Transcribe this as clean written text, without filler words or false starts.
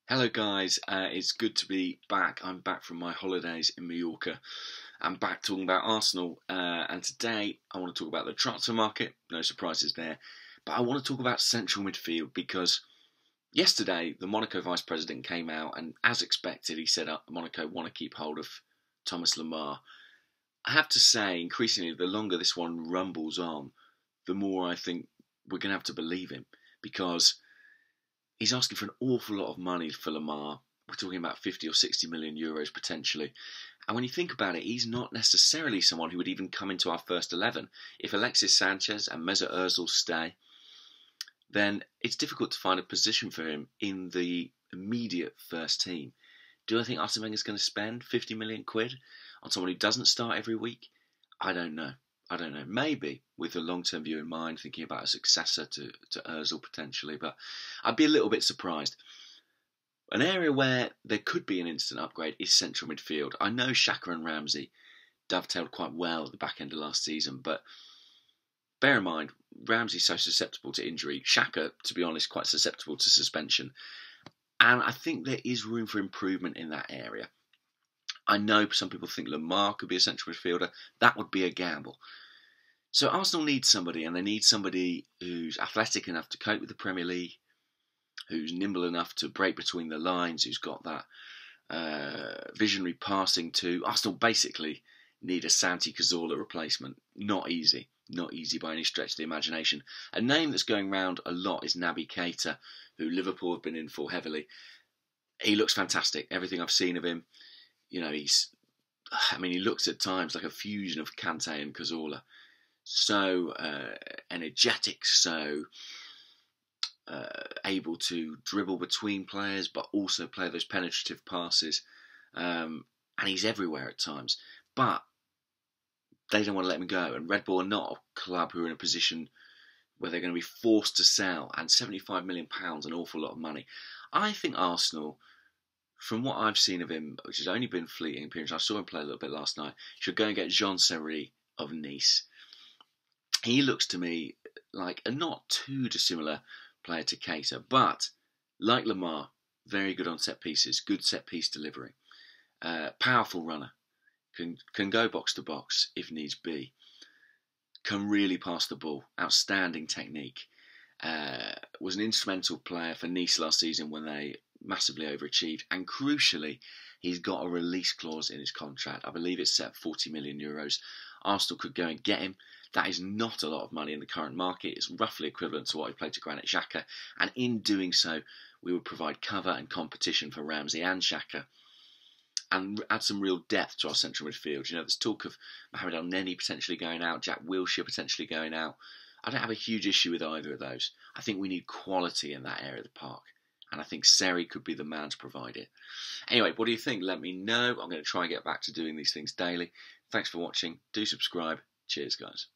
Hello guys, it's good to be back. I'm back from my holidays in Mallorca. I'm back talking about Arsenal and today I want to talk about the transfer market, no surprises there, but I want to talk about central midfield because yesterday the Monaco vice president came out and as expected he said Monaco want to keep hold of Thomas Lemar. I have to say increasingly the longer this one rumbles on, the more I think we're going to have to believe him because he's asking for an awful lot of money for Lemar. We're talking about 50 or 60 million euros potentially. And when you think about it, he's not necessarily someone who would even come into our first 11. If Alexis Sanchez and Mesut Ozil stay, then it's difficult to find a position for him in the immediate first team. Do I think Arsene Wenger is going to spend 50 million quid on someone who doesn't start every week? I don't know. Maybe with a long-term view in mind, thinking about a successor to Ozil potentially, but I'd be a little bit surprised. An area where there could be an instant upgrade is central midfield. I know Xhaka and Ramsey dovetailed quite well at the back end of last season, but bear in mind, Ramsey's so susceptible to injury. Xhaka, to be honest, quite susceptible to suspension. And I think there is room for improvement in that area. I know some people think Lemar could be a central midfielder. That would be a gamble. So Arsenal need somebody, and they need somebody who's athletic enough to cope with the Premier League, who's nimble enough to break between the lines, who's got that visionary passing too. Arsenal basically need a Santi Cazorla replacement. Not easy by any stretch of the imagination. A name that's going round a lot is Naby Keita, who Liverpool have been in for heavily. He looks fantastic. Everything I've seen of him. You know, he looks at times like a fusion of Kante and Cazorla. So energetic, so able to dribble between players, but also play those penetrative passes. And he's everywhere at times. But they don't want to let him go. And Red Bull are not a club who are in a position where they're going to be forced to sell. And £75 million, an awful lot of money. I think Arsenal, from what I've seen of him, which has only been fleeting appearance, I saw him play a little bit last night, should go and get Jean Seri of Nice. He looks to me like a not too dissimilar player to Keita, but like Lemar, very good on set pieces, good set piece delivery, powerful runner, can go box to box if needs be, can really pass the ball, outstanding technique, was an instrumental player for Nice last season when they massively overachieved, and crucially he's got a release clause in his contract. I believe it's set at 40 million euros. Arsenal could go and get him. That is not a lot of money in the current market. It's roughly equivalent to what he played to Granit Xhaka, and in doing so we would provide cover and competition for Ramsey and Xhaka and add some real depth to our central midfield. You know, there's talk of Mohamed El-Neni potentially going out, Jack Wilshere potentially going out. I don't have a huge issue with either of those. I think we need quality in that area of the park. And I think Seri could be the man to provide it. Anyway, what do you think? Let me know. I'm going to try and get back to doing these things daily. Thanks for watching. Do subscribe. Cheers, guys.